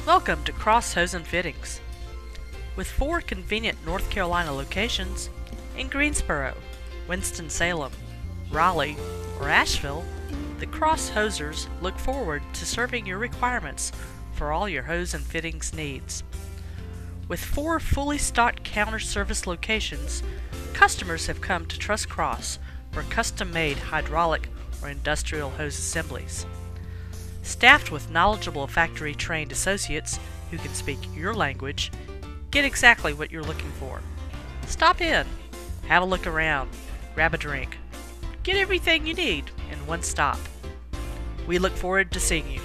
Welcome to Cross Hose and Fittings. With 4 convenient North Carolina locations in Greensboro, Winston-Salem, Raleigh, or Asheville, the Cross Hosers look forward to serving your requirements for all your hose and fittings needs. With 4 fully stocked counter service locations, customers have come to trust Cross for custom-made hydraulic or industrial hose assemblies. Staffed with knowledgeable factory-trained associates who can speak your language, get exactly what you're looking for. Stop in, have a look around, grab a drink. Get everything you need in one stop. We look forward to seeing you.